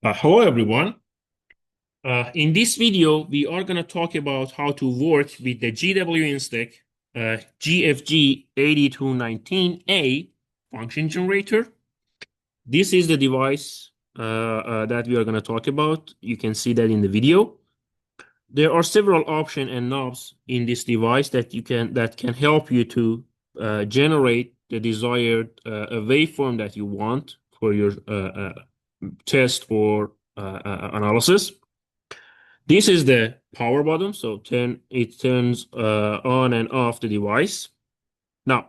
Hello everyone. In this video, we are going to talk about how to work with the GW-Instek GFG 8219A function generator. This is the device that we are going to talk about. You can see that in the video. There are several options and knobs in this device that can help you to generate the desired waveform that you want for your test or analysis. This is the power button, so it turns on and off the device. Now,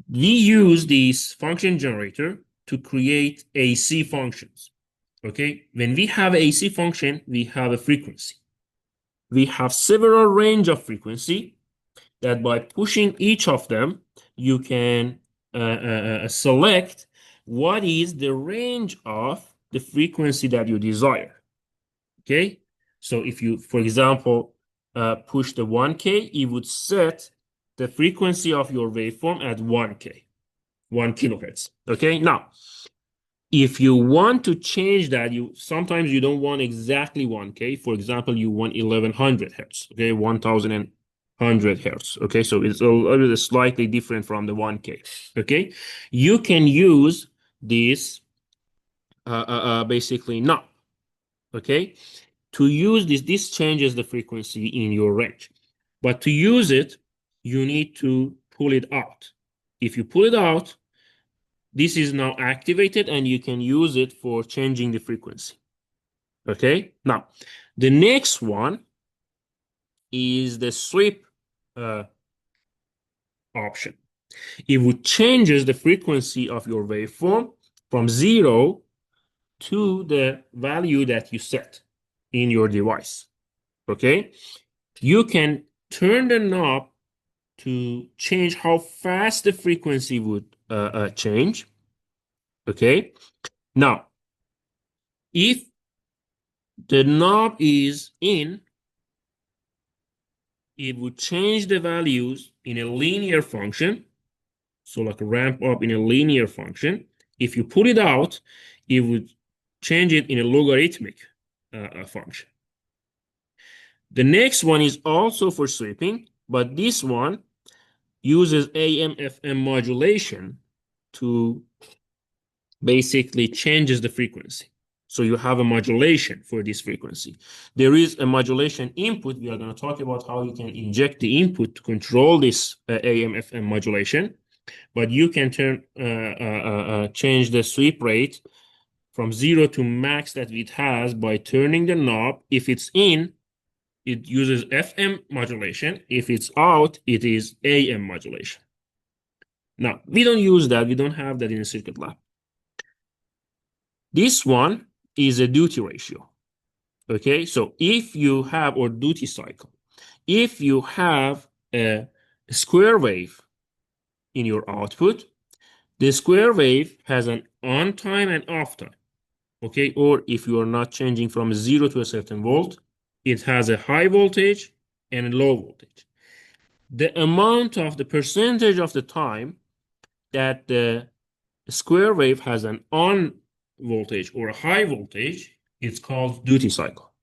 we use this function generator to create AC functions. Okay, when we have AC function, we have a frequency. We have several range of frequency that by pushing each of them, you can select what is the range of the frequency that you desire. Okay, so if you, for example, push the 1K, it would set the frequency of your waveform at 1K, 1 kilohertz. Okay, now if you want to change that, sometimes you don't want exactly 1K. For example, you want 1100 hertz. Okay, 1100 hertz. Okay, so it's a little bit slightly different from the 1K. Okay, you can use this basically knob. Okay, to use this changes the frequency in your range. But to use it, you need to pull it out. If you pull it out, this is now activated and you can use it for changing the frequency. Okay, now the next one is the sweep option. It would changes the frequency of your waveform from 0 to the value that you set in your device. Okay, you can turn the knob to change how fast the frequency would change. Okay, now if the knob is in, it would change the values in a linear function, so like a ramp up in a linear function. If you pull it out, it would change it in a logarithmic function. The next one is also for sweeping, but this one uses AM/FM modulation to basically changes the frequency. So you have a modulation for this frequency. There is a modulation input. We are going to talk about how you can inject the input to control this AM/FM modulation, but you can change the sweep rate from 0 to max that it has by turning the knob. If it's in, it uses FM modulation. If it's out, it is AM modulation. Now, we don't use that. We don't have that in a circuit lab. This one is a duty ratio. Okay, so if you have, or duty cycle, if you have a square wave in your output, the square wave has an on time and off time. Okay, or if you are not changing from 0 to a certain volt, it has a high voltage and a low voltage. The amount of the percentage of the time that the square wave has an on voltage or a high voltage, it's called duty cycle.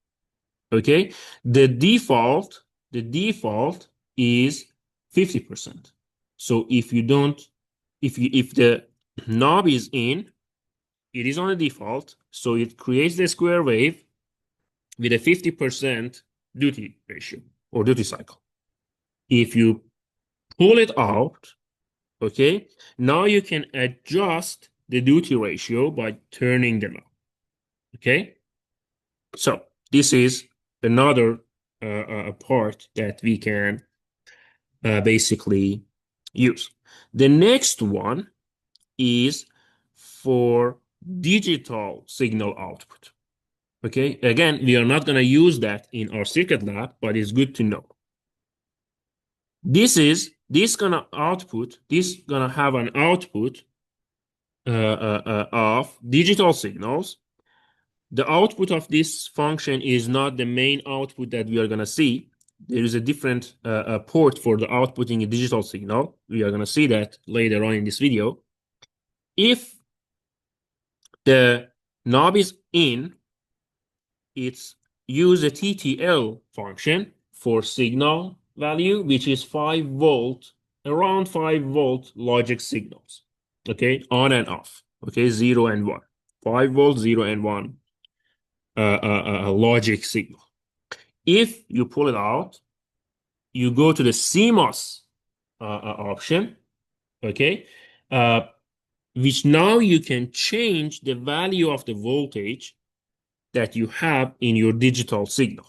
Okay, the default is 50%. So if you don't, if the knob is in, it is on a default, so it creates the square wave with a 50% duty ratio or duty cycle. If you pull it out, okay, now you can adjust the duty ratio by turning the knob. Okay, so this is another part that we can basically use. The next one is for digital signal output. Okay, again, we are not going to use that in our circuit lab, but it's good to know. This gonna have an output of digital signals. The output of this function is not the main output that we are going to see. There is a different port for the outputting a digital signal. We are going to see that later on in this video. If the knob is in, it's use a TTL function for signal value, which is 5 volt, around 5 volt logic signals. Okay, on and off. Okay, 0 and 1. 5 volt, 0 and 1 logic signal. If you pull it out, you go to the CMOS option, okay, which now you can change the value of the voltage that you have in your digital signal,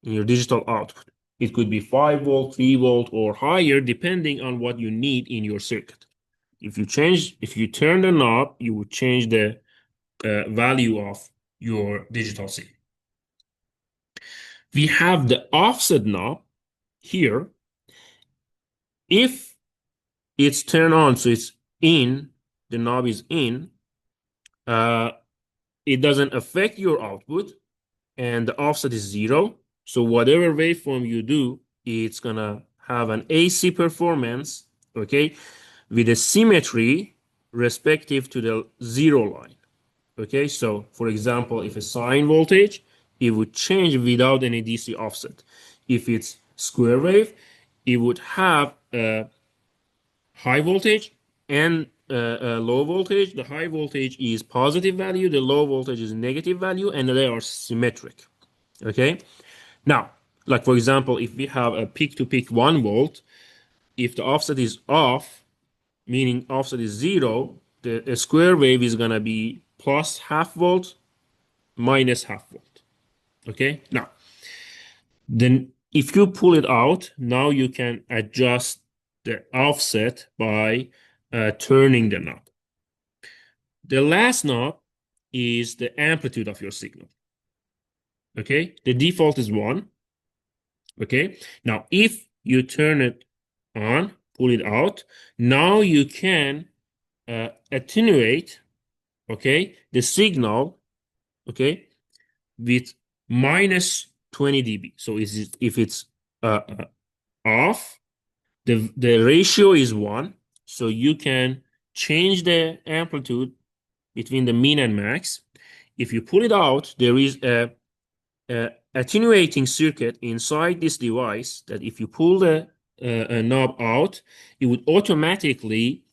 in your digital output. It could be 5 volt, 3 volt, or higher, depending on what you need in your circuit. If you turn the knob, you would change the value of your digital signal. We have the offset knob here. If it's turned on, so it's in, the knob is in, it doesn't affect your output, and the offset is 0. So whatever waveform you do, it's gonna have an AC performance, okay, with a symmetry respective to the 0 line. Okay, so for example, if a sine voltage, it would change without any DC offset. If it's square wave, it would have a high voltage and a low voltage. The high voltage is positive value, the low voltage is negative value, and they are symmetric. Okay, now, like for example, if we have a peak to peak 1 volt, if the offset is off, meaning offset is 0, the square wave is gonna be plus half volt, minus half volt. Okay, now, then if you pull it out, now you can adjust the offset by turning the knob. The last knob is the amplitude of your signal. Okay, the default is 1. Okay, now if you turn it on, pull it out, now you can attenuate, okay, the signal, okay, with minus 20 dB. So if it's off, the ratio is 1, so you can change the amplitude between the min and max. If you pull it out, there is a attenuating circuit inside this device that if you pull the knob out, it would automatically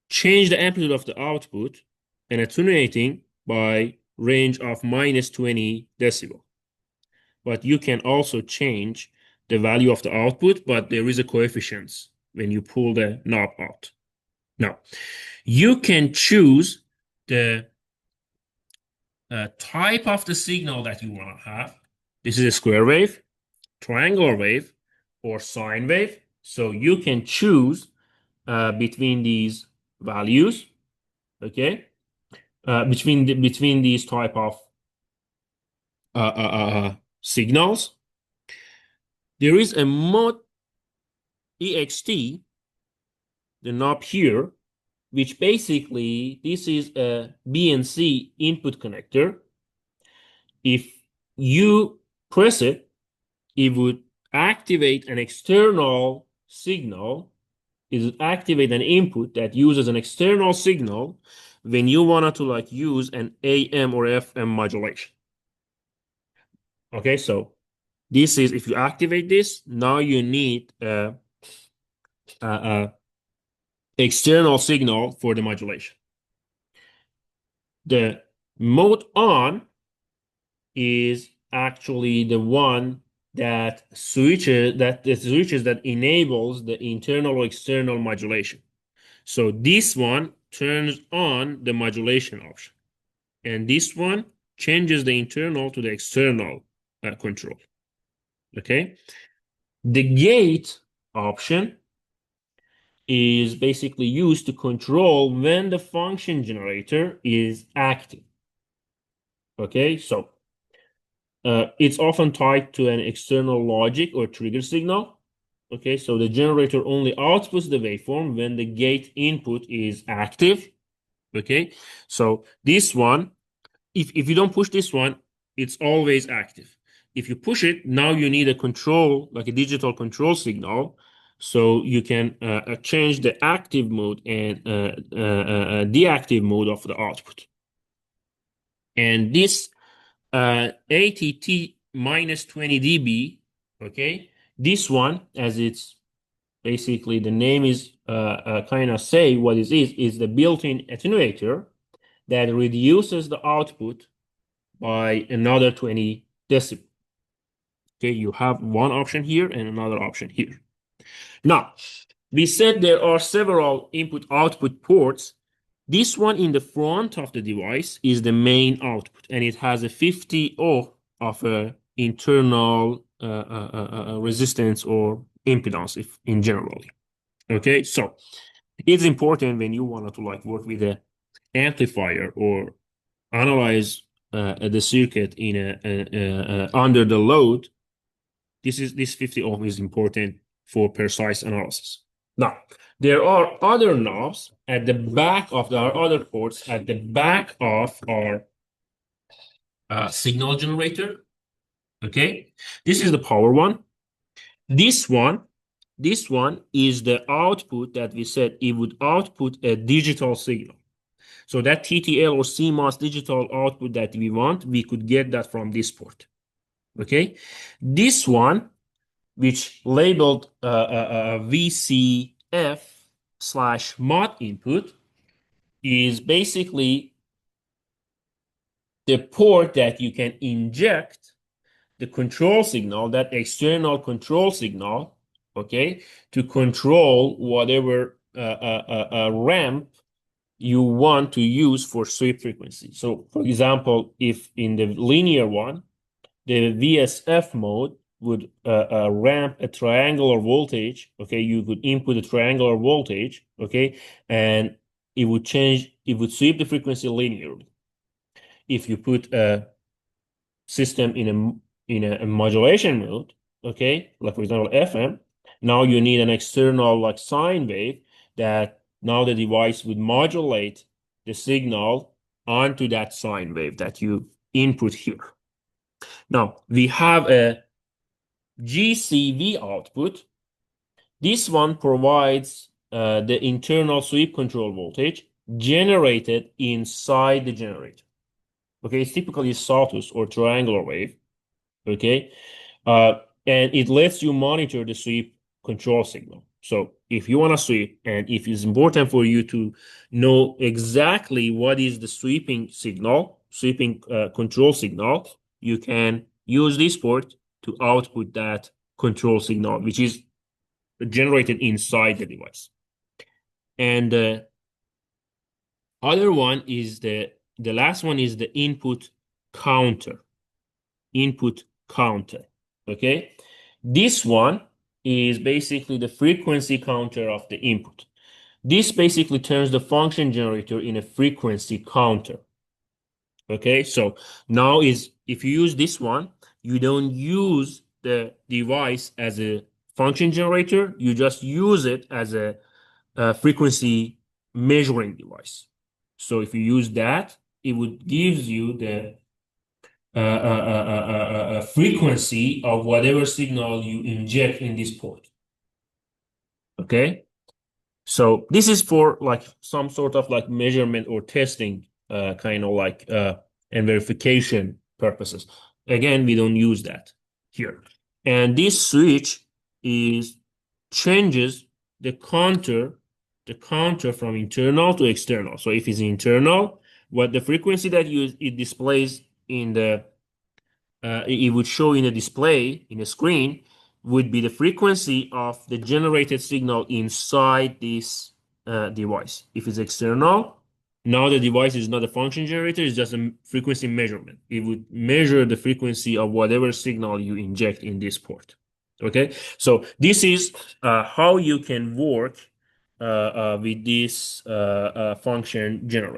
change the amplitude of the output and attenuating by range of minus 20 decibel. But you can also change the value of the output, but there is a coefficient when you pull the knob out. Now, you can choose the type of the signal that you want to have. This is a square wave, triangular wave, or sine wave. So you can choose between these values, okay? Between these type of signals. There is a mode EXT, the knob here, which basically this is a BNC input connector. If you press it, it would activate an external signal. It would activate an input that uses an external signal when you wanted to like use an AM or FM modulation. Okay, so this is, if you activate this, now you need a external signal for the modulation. The mode on is actually the one that switches that enables the internal or external modulation. So this one turns on the modulation option, and this one changes the internal to the external control. Okay, the gate option is basically used to control when the function generator is active. Okay, so it's often tied to an external logic or trigger signal. Okay, so the generator only outputs the waveform when the gate input is active. Okay, so this one, if you don't push this one, it's always active. If you push it, now you need a control, like a digital control signal. So you can change the active mode and deactive mode of the output. And this ATT minus 20 dB, okay, this one, as it's basically the name is kind of say what it is the built-in attenuator that reduces the output by another 20 decibel. Okay, you have one option here and another option here. Now, we said there are several input-output ports. This one in the front of the device is the main output, and it has a 50 ohm of internal resistance or impedance, if in generally. Okay, so it's important when you want to like work with an amplifier or analyze the circuit in under the load. This 50 ohm is important for precise analysis. Now, there are other knobs at the back of our other ports at the back of our signal generator. Okay, this is the power one. This one is the output that we said it would output a digital signal. So that TTL or CMOS digital output that we want, we could get that from this port. Okay, this one, which labeled VCF/mod input, is basically the port that you can inject the control signal, that external control signal, okay, to control whatever ramp you want to use for sweep frequency. So, for example, if in the linear one, the VSF mode would ramp a triangular voltage, okay, you could input a triangular voltage, okay, and it would sweep the frequency linearly. If you put a system in a modulation mode, okay, like for example FM, now you need an external like sine wave that now the device would modulate the signal onto that sine wave that you input here. Now we have a GCV output. This one provides the internal sweep control voltage generated inside the generator. Okay, it's typically sawtooth or triangular wave. Okay, and it lets you monitor the sweep control signal. So if you want to sweep, and if it's important for you to know exactly what is the sweeping control signal, you can use this port to output that control signal, which is generated inside the device. And the other one is the last one is the input counter. Input counter. Okay, this one is basically the frequency counter of the input. This basically turns the function generator in a frequency counter. Okay, so now if you use this one, you don't use the device as a function generator, you just use it as a frequency measuring device. So if you use that, it would give you the frequency of whatever signal you inject in this port. Okay, so this is for like some sort of like measurement or testing kind of like and verification purposes. Again, we don't use that here. And this switch changes the counter from internal to external. So if it's internal, what the frequency that it displays in the it would show in a display in a screen would be the frequency of the generated signal inside this device. If it's external, now the device is not a function generator, it's just a frequency measurement. It would measure the frequency of whatever signal you inject in this port. Okay, so this is how you can work with this function generator.